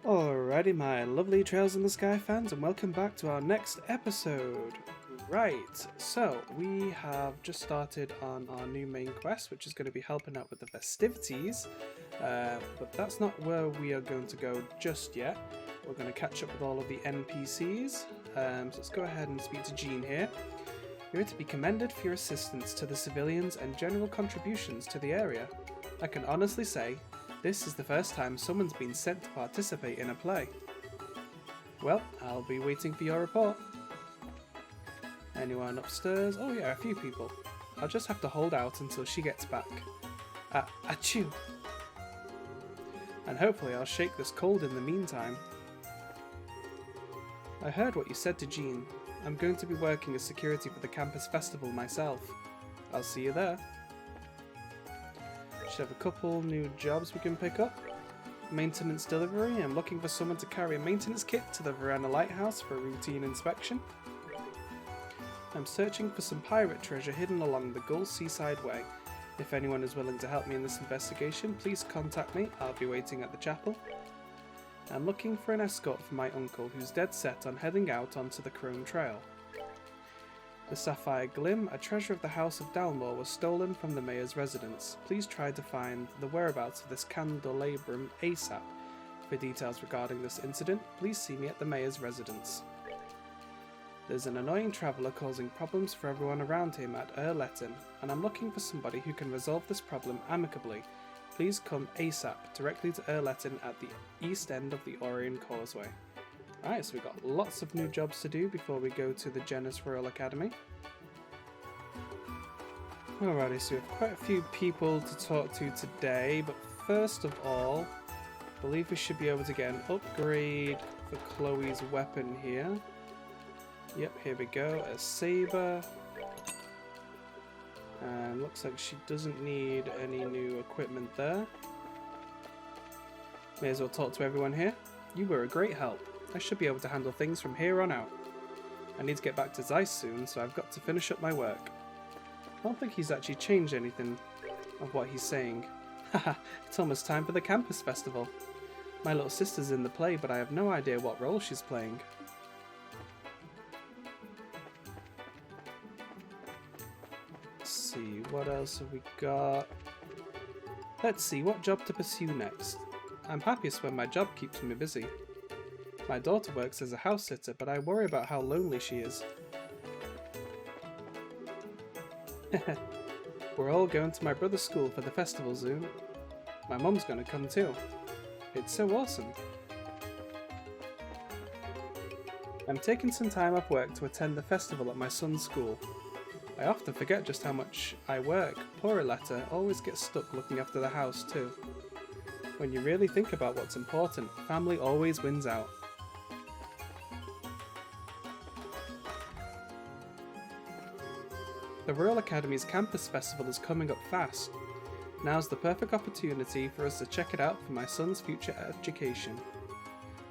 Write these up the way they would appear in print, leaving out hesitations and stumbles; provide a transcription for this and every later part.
Alrighty, my lovely Trails in the Sky fans, and welcome back to our next episode. Right, so we have just started on our new main quest, which is going to be helping out with the festivities, but that's not where we are going to go just yet. We're going to catch up with all of the NPCs, so let's go ahead and speak to Jean here. You're to be commended for your assistance to the civilians and general contributions to the area. I can honestly say, this is the first time someone's been sent to participate in a play. Well, I'll be waiting for your report. Anyone upstairs? Oh yeah, a few people. I'll just have to hold out until she gets back. Achoo! And hopefully I'll shake this cold in the meantime. I heard what you said to Jean. I'm going to be working as security for the campus festival myself. I'll see you there. Should have a couple new jobs we can pick up. Maintenance delivery. I'm looking for someone to carry a maintenance kit to the Verona Lighthouse for a routine inspection. I'm searching for some pirate treasure hidden along the Gull Seaside Way. If anyone is willing to help me in this investigation, please contact me. I'll be waiting at the chapel. I'm looking for an escort for my uncle, who's dead set on heading out onto the Chrome Trail. The Sapphire Glim, a treasure of the House of Dalmor, was stolen from the Mayor's residence. Please try to find the whereabouts of this candelabrum ASAP. For details regarding this incident, please see me at the Mayor's residence. There's an annoying traveller causing problems for everyone around him at Erletten, and I'm looking for somebody who can resolve this problem amicably. Please come ASAP, directly to Erletten at the east end of the Orion Causeway. Alright, so we've got lots of new jobs to do before we go to the Genus Royal Academy. Alrighty, so we have quite a few people to talk to today, but first of all, I believe we should be able to get an upgrade for Chloe's weapon here. Yep, here we go, a saber. And looks like she doesn't need any new equipment there. May as well talk to everyone here. You were a great help. I should be able to handle things from here on out. I need to get back to Zeiss soon, so I've got to finish up my work. I don't think he's actually changed anything of what he's saying. Haha, it's almost time for the campus festival. My little sister's in the play, but I have no idea what role she's playing. Let's see, what else have we got? Let's see, what job to pursue next. I'm happiest when my job keeps me busy. My daughter works as a house sitter, but I worry about how lonely she is. We're all going to my brother's school for the festival soon. My mum's going to come too. It's so awesome. I'm taking some time off work to attend the festival at my son's school. I often forget just how much I work. Poor Aletta always gets stuck looking after the house too. When you really think about what's important, family always wins out. The Royal Academy's campus festival is coming up fast. Now's the perfect opportunity for us to check it out for my son's future education.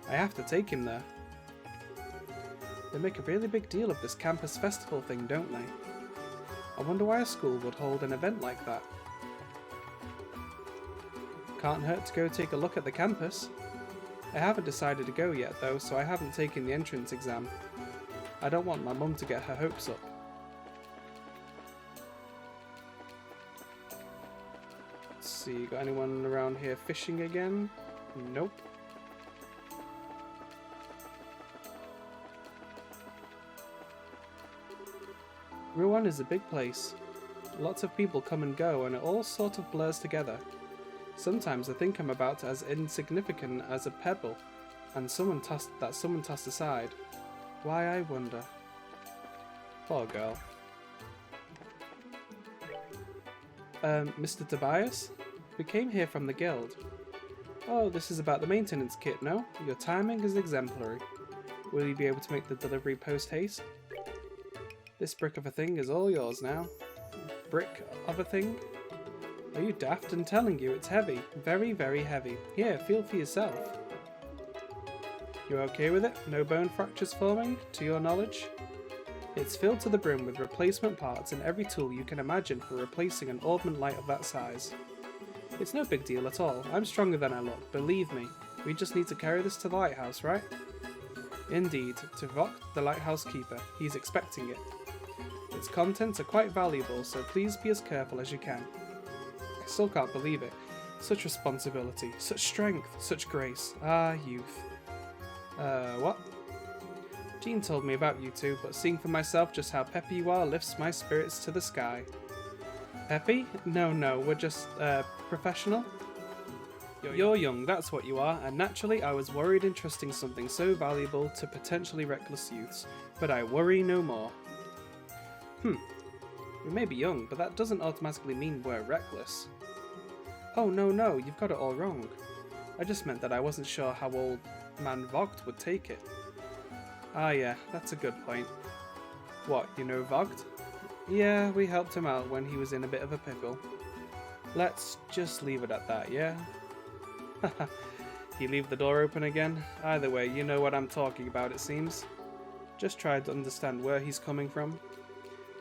I have to take him there. They make a really big deal of this campus festival thing, don't they? I wonder why a school would hold an event like that. Can't hurt to go take a look at the campus. I haven't decided to go yet though, so I haven't taken the entrance exam. I don't want my mum to get her hopes up. Let's see, got anyone around here fishing again? Nope. Ruan is a big place. Lots of people come and go and it all sort of blurs together. Sometimes I think I'm about as insignificant as a pebble and someone tossed aside. Why, I wonder. Poor girl. Mr. Tobias? We came here from the guild. Oh, this is about the maintenance kit, no? Your timing is exemplary. Will you be able to make the delivery post-haste? This brick of a thing is all yours now. Brick of a thing? Are you daft? I'm telling you, it's heavy. Very, very heavy. Here, feel for yourself. You okay with it? No bone fractures forming, to your knowledge? It's filled to the brim with replacement parts and every tool you can imagine for replacing an augment light of that size. It's no big deal at all. I'm stronger than I look, believe me. We just need to carry this to the lighthouse, right? Indeed, to Vok, the lighthouse keeper. He's expecting it. Its contents are quite valuable, so please be as careful as you can. I still can't believe it. Such responsibility, such strength, such grace. Ah, youth. What? Jean told me about you two, but seeing for myself just how peppy you are lifts my spirits to the sky. Peppy? No, we're just, professional? You're young, that's what you are, and naturally I was worried entrusting something so valuable to potentially reckless youths, but I worry no more. We may be young, but that doesn't automatically mean we're reckless. Oh no, you've got it all wrong. I just meant that I wasn't sure how old man Vogt would take it. Ah yeah, that's a good point. What, you know Vogt? Yeah, we helped him out when he was in a bit of a pickle. Let's just leave it at that, yeah? You leave the door open again? Either way, you know what I'm talking about, it seems. Just try to understand where he's coming from.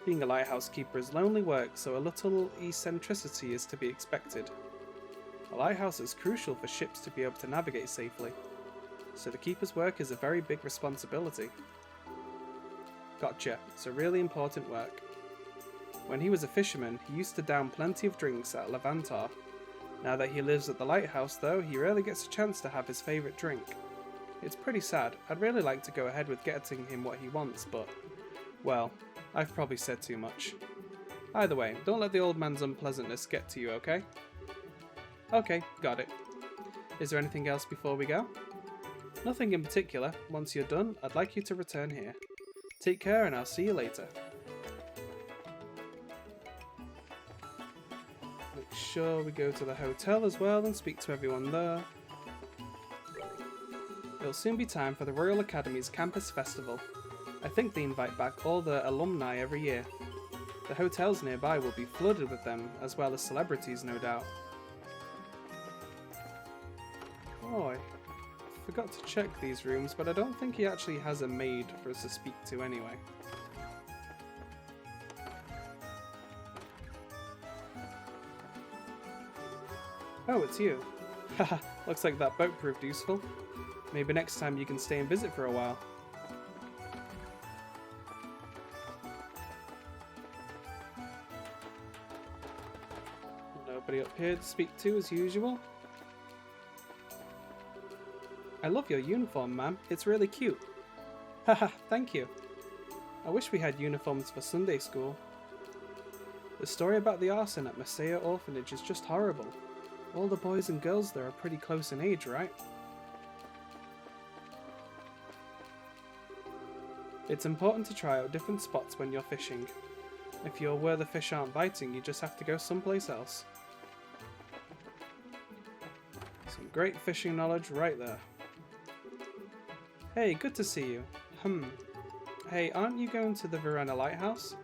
Being a lighthouse keeper is lonely work, so a little eccentricity is to be expected. A lighthouse is crucial for ships to be able to navigate safely, so the keeper's work is a very big responsibility. Gotcha, it's a really important work. When he was a fisherman, he used to down plenty of drinks at Levantar. Now that he lives at the lighthouse though, he rarely gets a chance to have his favourite drink. It's pretty sad. I'd really like to go ahead with getting him what he wants, but, well, I've probably said too much. Either way, don't let the old man's unpleasantness get to you, okay? Okay, got it. Is there anything else before we go? Nothing in particular. Once you're done, I'd like you to return here. Take care and I'll see you later. Make sure we go to the hotel as well and speak to everyone there. It'll soon be time for the Royal Academy's Campus Festival. I think they invite back all the alumni every year. The hotels nearby will be flooded with them, as well as celebrities, no doubt. Oh, I forgot to check these rooms, but I don't think he actually has a maid for us to speak to anyway. Oh, it's you. Haha, looks like that boat proved useful. Maybe next time you can stay and visit for a while. Nobody up here to speak to as usual. I love your uniform, ma'am. It's really cute. Haha, thank you. I wish we had uniforms for Sunday school. The story about the arson at Masaya Orphanage is just horrible. All the boys and girls there are pretty close in age, right? It's important to try out different spots when you're fishing. If you're where the fish aren't biting, you just have to go someplace else. Some great fishing knowledge right there. Hey, good to see you. Hey, aren't you going to the Verena Lighthouse?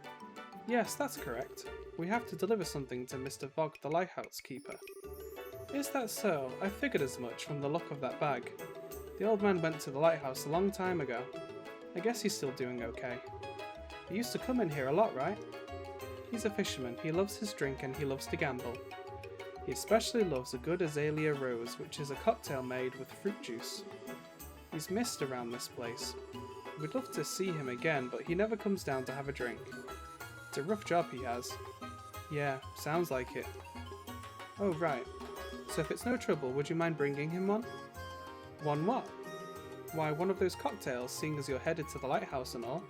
Yes, that's correct. We have to deliver something to Mr. Vog, the lighthouse keeper. Is that so? I figured as much from the look of that bag. The old man went to the lighthouse a long time ago. I guess he's still doing okay. He used to come in here a lot, right? He's a fisherman, he loves his drink and he loves to gamble. He especially loves a good azalea rose, which is a cocktail made with fruit juice. He's missed around this place. We'd love to see him again, but he never comes down to have a drink. It's a rough job he has. Yeah, sounds like it. Oh right. So if it's no trouble, would you mind bringing him one? One what? Why, one of those cocktails, seeing as you're headed to the lighthouse and all.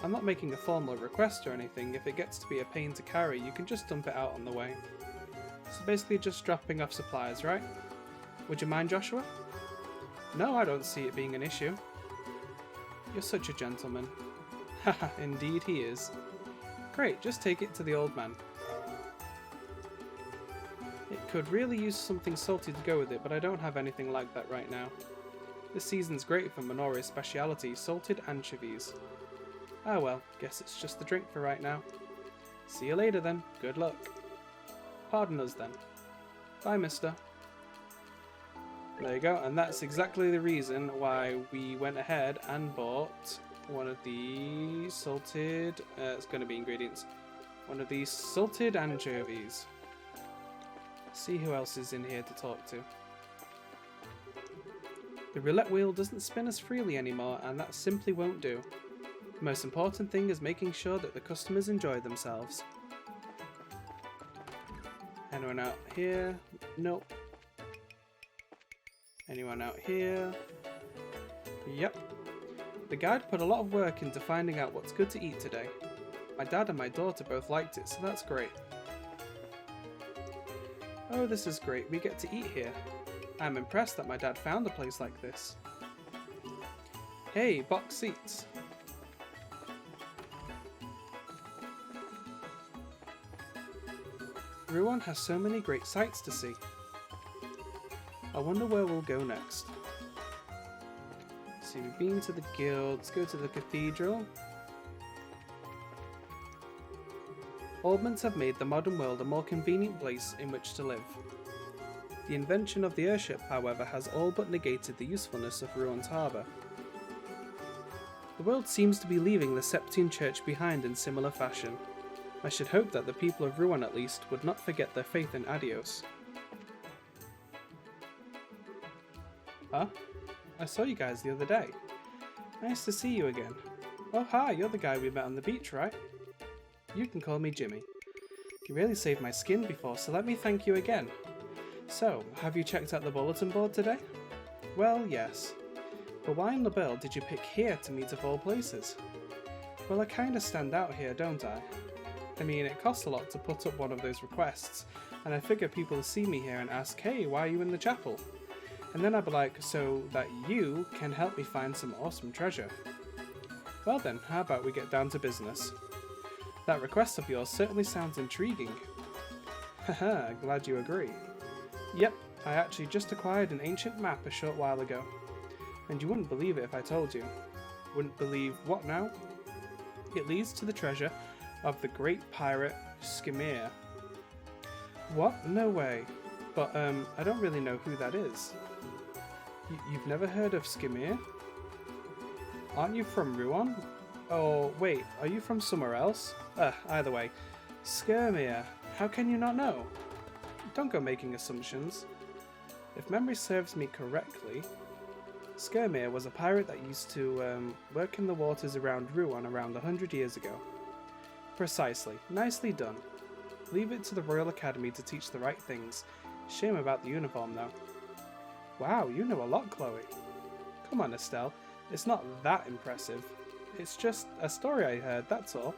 I'm not making a formal request or anything. If it gets to be a pain to carry, you can just dump it out on the way. So basically just dropping off supplies, right? Would you mind, Joshua? No, I don't see it being an issue. You're such a gentleman. Haha, indeed he is. Great, just take it to the old man. It could really use something salty to go with it, but I don't have anything like that right now. This season's great for Minori's speciality, salted anchovies. Ah well, guess it's just the drink for right now. See you later then, good luck. Pardon us then. Bye, mister. There you go, and that's exactly the reason why we went ahead and bought one of these salted, it's going to be ingredients, one of these salted anchovies. See who else is in here to talk to. The roulette wheel doesn't spin as freely anymore, and that simply won't do. The most important thing is making sure that the customers enjoy themselves. Anyone out here? Nope. Anyone out here? Yep. The guide put a lot of work into finding out what's good to eat today. My dad and my daughter both liked it, so that's great. Oh, this is great. We get to eat here. I'm impressed that my dad found a place like this. Hey, box seats. Ruan has so many great sights to see. I wonder where we'll go next. See, we've been to the guild. Let's go to the cathedral. Augments have made the modern world a more convenient place in which to live. The invention of the airship, however, has all but negated the usefulness of Ruan's harbour. The world seems to be leaving the Septine Church behind in similar fashion. I should hope that the people of Ruan, at least, would not forget their faith in Adios. Huh? I saw you guys the other day. Nice to see you again. Oh hi, you're the guy we met on the beach, right? You can call me Jimmy. You really saved my skin before, so let me thank you again. So, have you checked out the bulletin board today? Well, yes. But why in the world did you pick here to meet of all places? Well, I kinda stand out here, don't I? I mean, it costs a lot to put up one of those requests, and I figure people will see me here and ask, hey, why are you in the chapel? And then I'd be like, so that you can help me find some awesome treasure. Well then, how about we get down to business? That request of yours certainly sounds intriguing. Haha, glad you agree. Yep, I actually just acquired an ancient map a short while ago. And you wouldn't believe it if I told you. Wouldn't believe what now? It leads to the treasure of the great pirate Skimir. What? No way. But I don't really know who that is. You've never heard of Skimir? Aren't you from Ruan? Oh, wait, are you from somewhere else? Either way. Skimir, how can you not know? Don't go making assumptions. If memory serves me correctly, Skimir was a pirate that used to work in the waters around Ruan around 100 years ago. Precisely. Nicely done. Leave it to the Royal Academy to teach the right things. Shame about the uniform though. Wow, you know a lot, Chloe. Come on, Estelle. It's not that impressive. It's just a story I heard, that's all.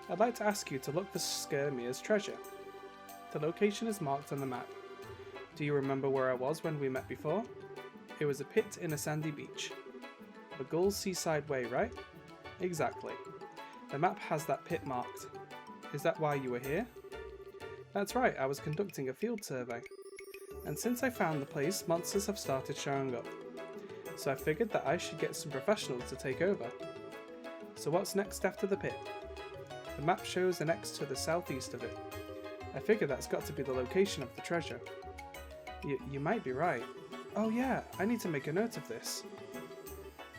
I'd like to ask you to look for Skirmir's treasure. The location is marked on the map. Do you remember where I was when we met before? It was a pit in a sandy beach. The Gull's Seaside Way, right? Exactly. The map has that pit marked. Is that why you were here? That's right, I was conducting a field survey. And since I found the place, monsters have started showing up. So I figured that I should get some professionals to take over. So what's next after the pit? The map shows an X to the southeast of it. I figure that's got to be the location of the treasure. You might be right. Oh yeah, I need to make a note of this.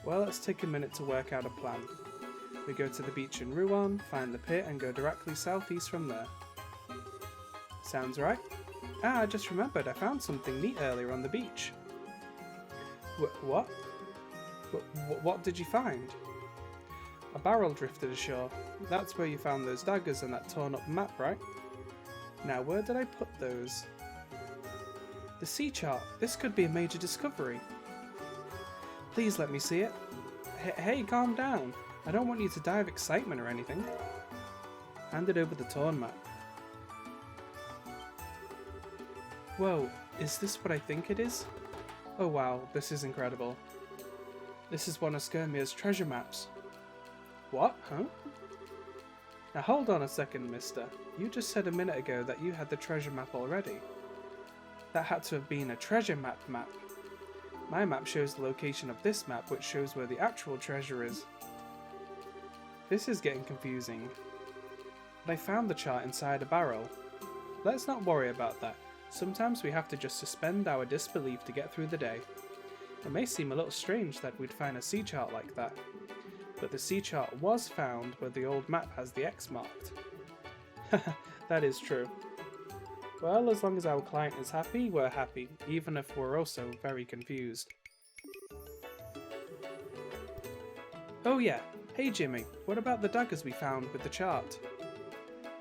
Well, let's take a minute to work out a plan. We go to the beach in Ruan, find the pit and go directly southeast from there. Sounds right? Ah, I just remembered I found something neat earlier on the beach. What? What did you find? A barrel drifted ashore. That's where you found those daggers and that torn up map, right? Now, where did I put those? The sea chart. This could be a major discovery. Please let me see it. Hey, calm down. I don't want you to die of excitement or anything. Handed over the torn map. Whoa, is this what I think it is? Oh wow, this is incredible. This is one of Skirmir's treasure maps. What? Huh? Now hold on a second, mister. You just said a minute ago that you had the treasure map already. That had to have been a treasure map. My map shows the location of this map, which shows where the actual treasure is. This is getting confusing. But I found the chart inside a barrel. Let's not worry about that. Sometimes we have to just suspend our disbelief to get through the day. It may seem a little strange that we'd find a sea chart like that, but the sea chart was found where the old map has the X marked. That is true. Well, as long as our client is happy, we're happy, even if we're also very confused. Oh yeah, hey Jimmy, what about the daggers we found with the chart?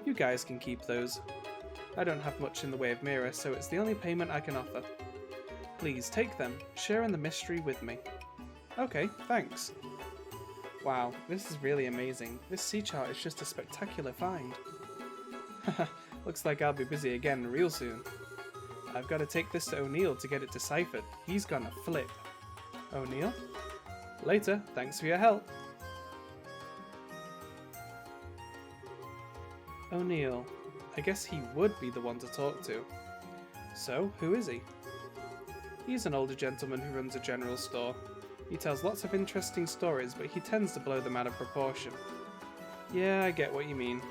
You guys can keep those. I don't have much in the way of mirror, so it's the only payment I can offer. Please take them, share in the mystery with me. Okay, thanks. Wow, this is really amazing. This sea chart is just a spectacular find. Haha, looks like I'll be busy again real soon. I've got to take this to O'Neill to get it deciphered. He's gonna flip. O'Neill? Later, thanks for your help. O'Neill. I guess he would be the one to talk to. So, who is he? He's an older gentleman who runs a general store. He tells lots of interesting stories, but he tends to blow them out of proportion. Yeah, I get what you mean.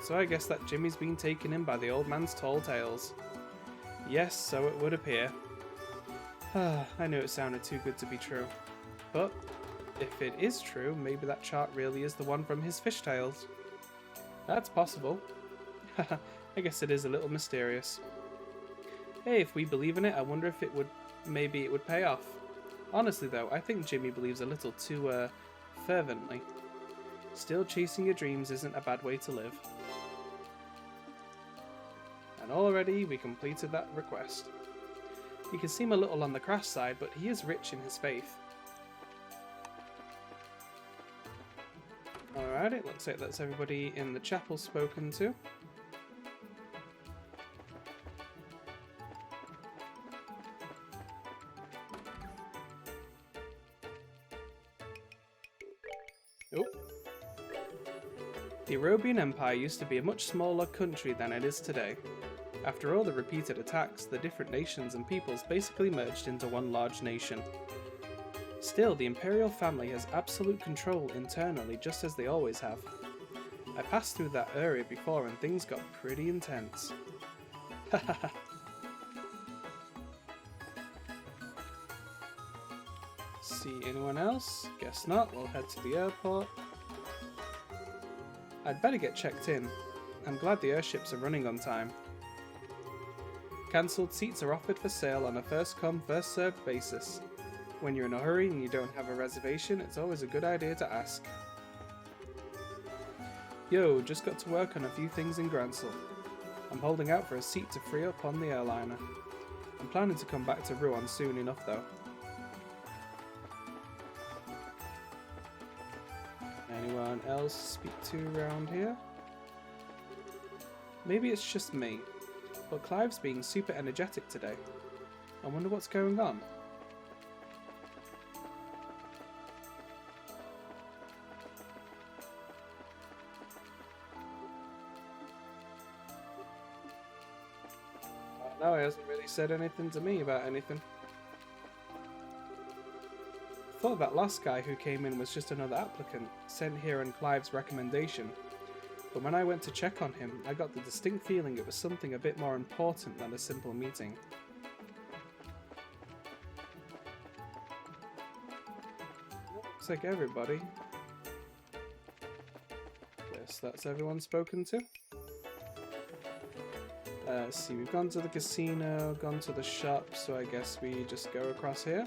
So I guess that Jimmy's been taken in by the old man's tall tales. Yes, so it would appear. I knew it sounded too good to be true. But, if it is true, maybe that chart really is the one from his fishtails. That's possible. I guess it is a little mysterious. Hey, if we believe in it, I wonder if maybe it would pay off. Honestly though, I think Jimmy believes a little too, fervently. Still chasing your dreams isn't a bad way to live. And already we completed that request. He can seem a little on the crass side, but he is rich in his faith. Alright, it looks like that's everybody in the chapel spoken to. Oh. The European Empire used to be a much smaller country than it is today. After all the repeated attacks, the different nations and peoples basically merged into one large nation. Still, the imperial family has absolute control internally, just as they always have. I passed through that area before and things got pretty intense. Hahaha. See anyone else? Guess not, we'll head to the airport. I'd better get checked in. I'm glad the airships are running on time. Cancelled seats are offered for sale on a first-come, first-served basis. When you're in a hurry and you don't have a reservation, it's always a good idea to ask. Yo, just got to work on a few things in Gransel. I'm holding out for a seat to free up on the airliner. I'm planning to come back to Ruan soon enough though. Anyone else speak to around here? Maybe it's just me, but Clive's being super energetic today. I wonder what's going on. No, he hasn't really said anything to me about anything. I thought that last guy who came in was just another applicant, sent here on Clive's recommendation. But when I went to check on him, I got the distinct feeling it was something a bit more important than a simple meeting. Looks like everybody. Guess that's everyone spoken to. Let's see, we've gone to the casino, gone to the shop, so I guess we just go across here.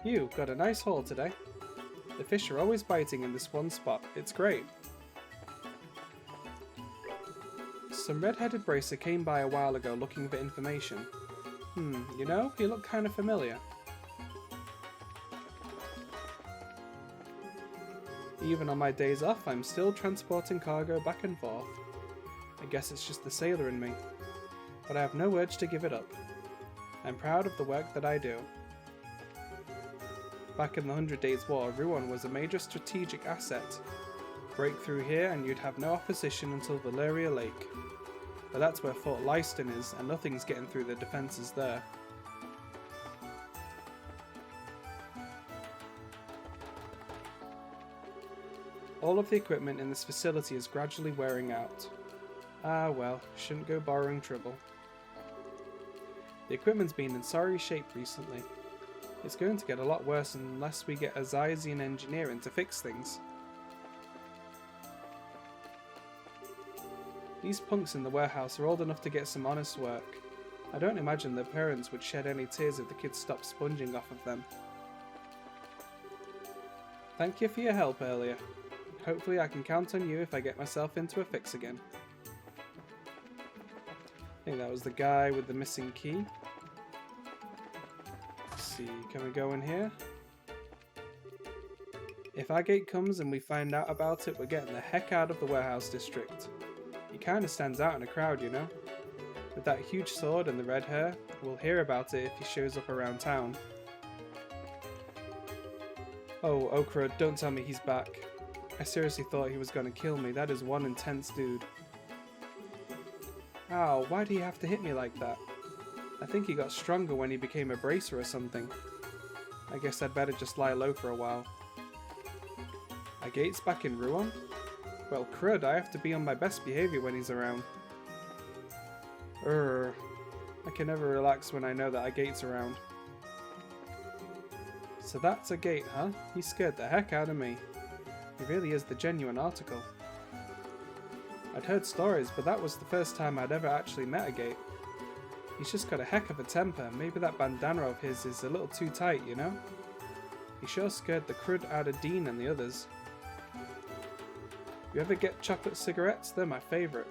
You got a nice haul today. The fish are always biting in this one spot. It's great. Some red-headed bracer came by a while ago looking for information. You know, he looked kind of familiar. Even on my days off, I'm still transporting cargo back and forth. I guess it's just the sailor in me. But I have no urge to give it up. I'm proud of the work that I do. Back in the 100 Days War, Ruan was a major strategic asset. Break through here and you'd have no opposition until Valeria Lake. But that's where Fort Leiston is, and nothing's getting through the defences there. All of the equipment in this facility is gradually wearing out. Ah well, shouldn't go borrowing trouble. The equipment's been in sorry shape recently. It's going to get a lot worse unless we get a Zyzian engineer in to fix things. These punks in the warehouse are old enough to get some honest work. I don't imagine their parents would shed any tears if the kids stopped sponging off of them. Thank you for your help earlier. Hopefully I can count on you if I get myself into a fix again. I think that was the guy with the missing key. Let's see, can we go in here? If our gate comes and we find out about it, we're getting the heck out of the warehouse district. He kinda stands out in a crowd, you know? With that huge sword and the red hair, we'll hear about it if he shows up around town. Oh, Okra, don't tell me he's back. I seriously thought he was gonna kill me. That is one intense dude. Ow, why do you have to hit me like that? I think he got stronger when he became a bracer or something. I guess I'd better just lie low for a while. Our gate's back in Ruan? Well, crud, I have to be on my best behaviour when he's around. I can never relax when I know that our gate's around. So that's a gate, huh? He scared the heck out of me. He really is the genuine article. I'd heard stories, but that was the first time I'd ever actually met a gate. He's just got a heck of a temper. Maybe that bandana of his is a little too tight, you know? He sure scared the crud out of Dean and the others. You ever get chocolate cigarettes? They're my favourite.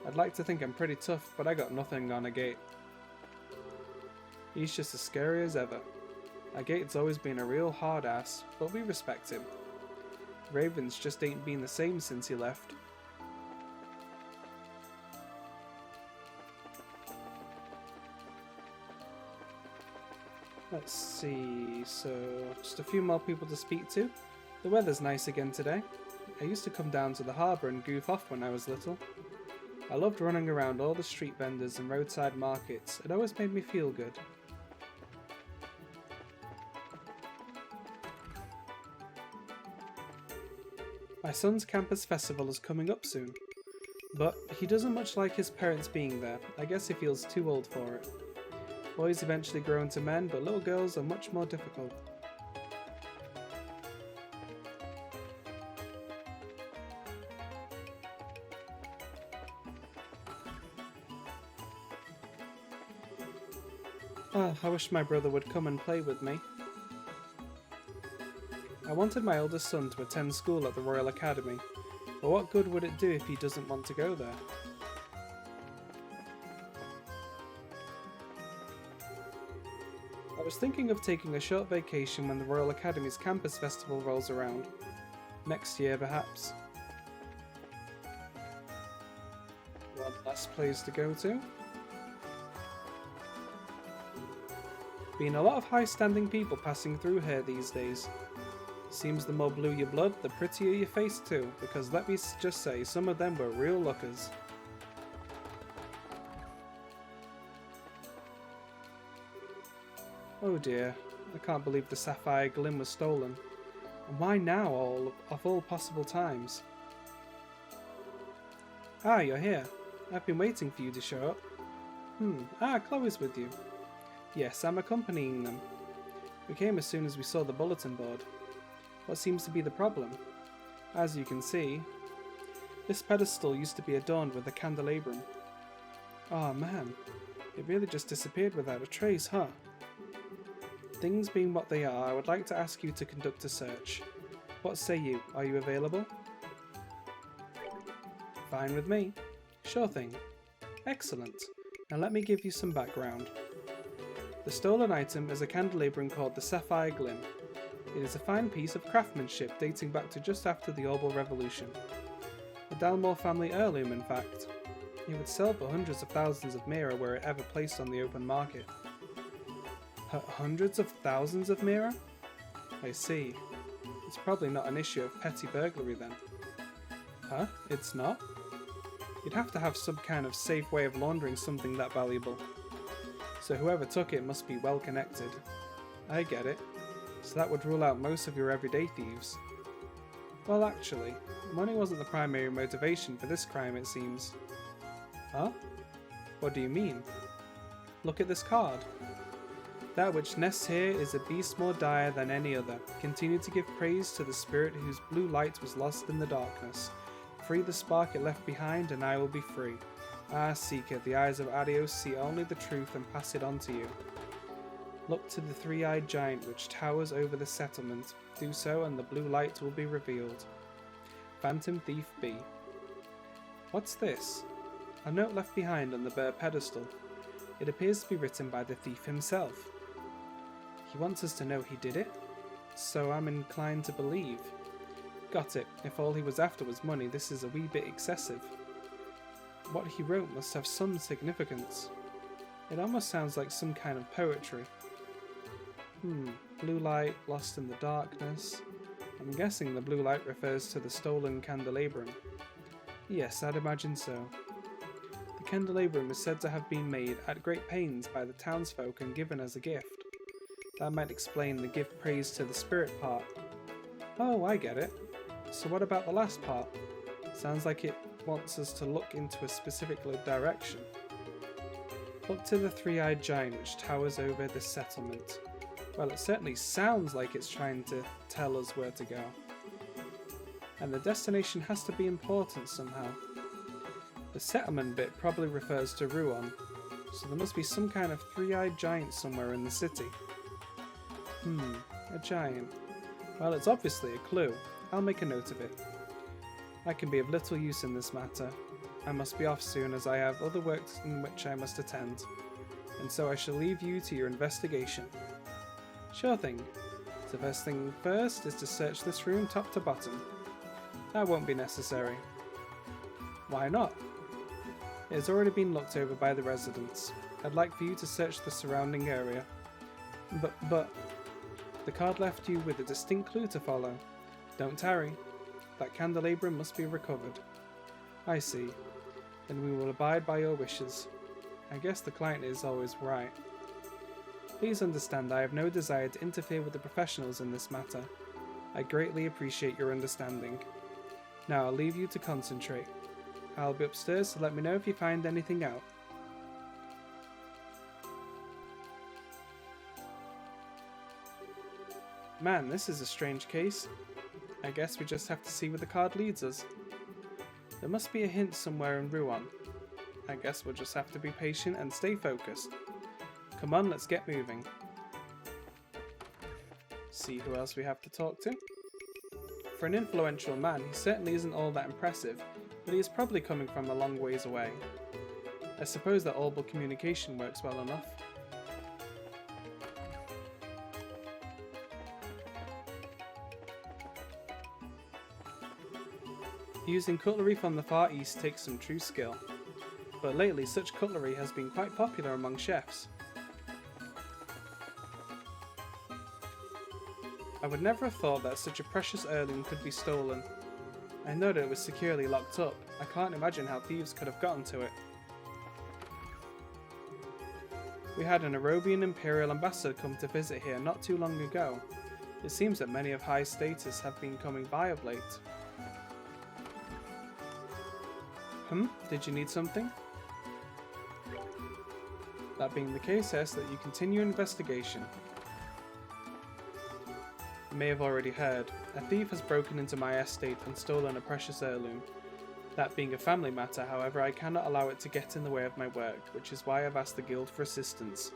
I'd like to think I'm pretty tough, but I got nothing on a gate. He's just as scary as ever. Our gate's always been a real hard ass, but we respect him. Ravens just ain't been the same since he left. Let's see, so just a few more people to speak to. The weather's nice again today. I used to come down to the harbour and goof off when I was little. I loved running around all the street vendors and roadside markets. It always made me feel good. My son's campus festival is coming up soon, but he doesn't much like his parents being there. I guess he feels too old for it. Boys eventually grow into men, but little girls are much more difficult. I wish my brother would come and play with me. I wanted my eldest son to attend school at the Royal Academy, but what good would it do if he doesn't want to go there? I was thinking of taking a short vacation when the Royal Academy's campus festival rolls around. Next year, perhaps. One last place to go to. Been a lot of high-standing people passing through here these days. Seems the more blue your blood, the prettier your face too, because let me just say, some of them were real lookers. Oh dear, I can't believe the sapphire glim was stolen. And why now, of all possible times? Ah, you're here. I've been waiting for you to show up. Chloe's with you. Yes, I'm accompanying them. We came as soon as we saw the bulletin board. What seems to be the problem? As you can see, this pedestal used to be adorned with a candelabrum. Oh man, it really just disappeared without a trace, huh? Things being what they are, I would like to ask you to conduct a search. What say you? Are you available? Fine with me. Sure thing. Excellent. Now let me give you some background. The stolen item is a candelabrum called the Sapphire Glim. It is a fine piece of craftsmanship dating back to just after the Orbital Revolution. A Dalmore family heirloom, in fact. It would sell for hundreds of thousands of mira were it ever placed on the open market. Hundreds of thousands of mira? I see. It's probably not an issue of petty burglary then. Huh? It's not? You'd have to have some kind of safe way of laundering something that valuable. So whoever took it must be well connected. I get it. So that would rule out most of your everyday thieves. Well actually, money wasn't the primary motivation for this crime it seems. Huh? What do you mean? Look at this card. That which nests here is a beast more dire than any other. Continue to give praise to the spirit whose blue light was lost in the darkness. Free the spark it left behind and I will be free. Ah, Seeker, the eyes of Adios see only the truth and pass it on to you. Look to the three-eyed giant which towers over the settlement. Do so and the blue light will be revealed. Phantom Thief B. What's this? A note left behind on the bare pedestal. It appears to be written by the thief himself. He wants us to know he did it, so I'm inclined to believe. Got it. If all he was after was money, this is a wee bit excessive. What he wrote must have some significance. It almost sounds like some kind of poetry. Blue light, lost in the darkness. I'm guessing the blue light refers to the stolen candelabrum. Yes, I'd imagine so. The candelabrum is said to have been made at great pains by the townsfolk and given as a gift. That might explain the give praise to the spirit part. Oh, I get it. So what about the last part? Sounds like it wants us to look into a specific direction. Look to the three-eyed giant which towers over this settlement. Well, it certainly sounds like it's trying to tell us where to go. And the destination has to be important somehow. The settlement bit probably refers to Ruan, so there must be some kind of three-eyed giant somewhere in the city. A giant. Well, it's obviously a clue. I'll make a note of it. I can be of little use in this matter. I must be off soon as I have other work in which I must attend, and so I shall leave you to your investigation. Sure thing. So first thing first is to search this room top to bottom. That won't be necessary. Why not? It has already been looked over by the residents. I'd like for you to search the surrounding area. But... The card left you with a distinct clue to follow. Don't tarry. That candelabrum must be recovered. I see. Then we will abide by your wishes. I guess the client is always right. Please understand I have no desire to interfere with the professionals in this matter. I greatly appreciate your understanding. Now I'll leave you to concentrate. I'll be upstairs, so let me know if you find anything out. Man, this is a strange case. I guess we just have to see where the card leads us. There must be a hint somewhere in Ruan. I guess we'll just have to be patient and stay focused. Come on, let's get moving. See who else we have to talk to. For an influential man, he certainly isn't all that impressive, but he is probably coming from a long ways away. I suppose that oral communication works well enough. Using cutlery from the Far East takes some true skill, but lately such cutlery has been quite popular among chefs. I would never have thought that such a precious heirloom could be stolen. I know that it was securely locked up. I can't imagine how thieves could have gotten to it. We had an Arobian Imperial ambassador come to visit here not too long ago. It seems that many of high status have been coming by of late. Did you need something? That being the case, I ask that you continue investigation. You may have already heard, a thief has broken into my estate and stolen a precious heirloom. That being a family matter, however, I cannot allow it to get in the way of my work, which is why I've asked the guild for assistance.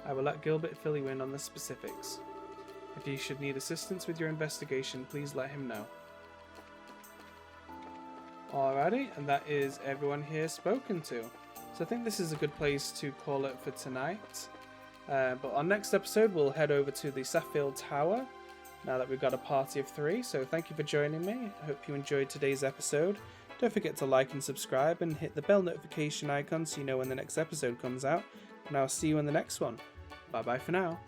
I will let Gilbert fill you in on the specifics. If you should need assistance with your investigation, please let him know. Alrighty, and that is everyone here spoken to. So I think this is a good place to call it for tonight. But on next episode, we'll head over to the Saffield Tower, now that we've got a party of 3. So thank you for joining me. I hope you enjoyed today's episode. Don't forget to like and subscribe and hit the bell notification icon so you know when the next episode comes out. And I'll see you in the next one. Bye bye for now.